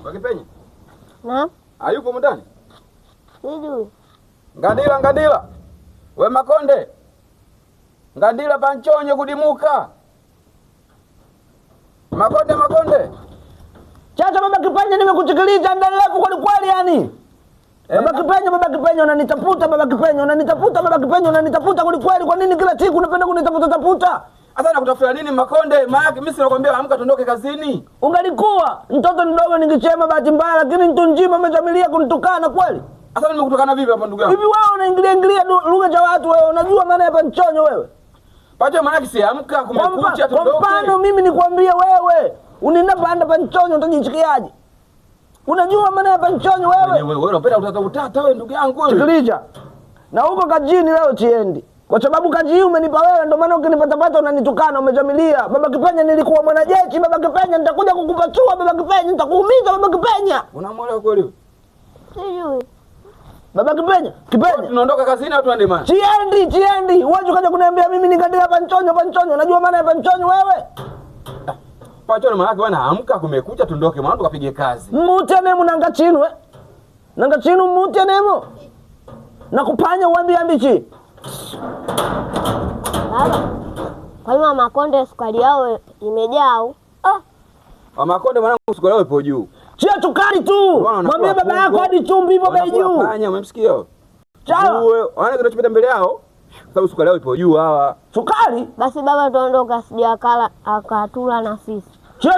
Wakipenye? Naam. Hayupo ndani? Sijui. Ngandila. We Makonde. Ngandila panchonye kudimuka. Makonde. Chacha baba Kipenye, nimekusikiliza ndelevu kwa kweli yani. Baba Kipenye unanitafuta baba Kipenye unanitafuta kwa kweli. Kwa nini kila siku unapenda kunitafuta? Hata nakutafuta nini Makonde? Maana mimi sinakwambia amka tuondoke kazini. Ungalikuwa mtoto mdogo ningechema bahati mbaya, lakini mtu mzima umejamilia kunitukana kweli. Sasa nimekutukana vipi hapa ndugu yangu? Hivi wewe unaingilia lugha za watu wewe, unajua maana ya panchonyo wewe? Pacha maana yake si amka kumekucha tuondoke. Kwa mfano mimi nikwambie wewe, uninapanda panchonyo utajichikiaje? Unajua maana ya panchonyo wewe? Wewe unapenda utata wewe ndugu yangu wewe. Sikiliza. Na huko kajini leo chiendi. Kwa sababu kazi hii umenipa wewe, ndio maana ukinipata unanitukana, umejamilia. Baba Kipenye nilikuwa mwanajeshi, baba Kipenye nitakuja kukupachua, baba Kipenye nitakuumiza, baba Kipenye. Unamwelewa kweli? Sijui. Baba Kipenye. Tunaondoka kazini au tuende mali? Chiendi. Wewe ukaja kuniambia mimi nikandika panchonyo. Unajua maana ya panchonyo wewe? Panchonyo maana yake bwana amka kumekucha tuondoke mwanzo tukapige kazi. Mutene munanga chinu we. Nanga chinu mutene mo. Nakupanya uambie ambichi. Baba. Kwa hiyo Makonde sukari yao imejaa. Makonde mwanangu sukari yao ipo juu. Chia tukari tu. Mwambie baba yako hadi chumvi ipo bei juu. Fanya umemsikia? Chao. Wewe wana kinachopita mbele yao. Sababu sukari yao ipo juu hawa. Sukari? Basi baba tuondoka sija akala akatula na sisi. Chia.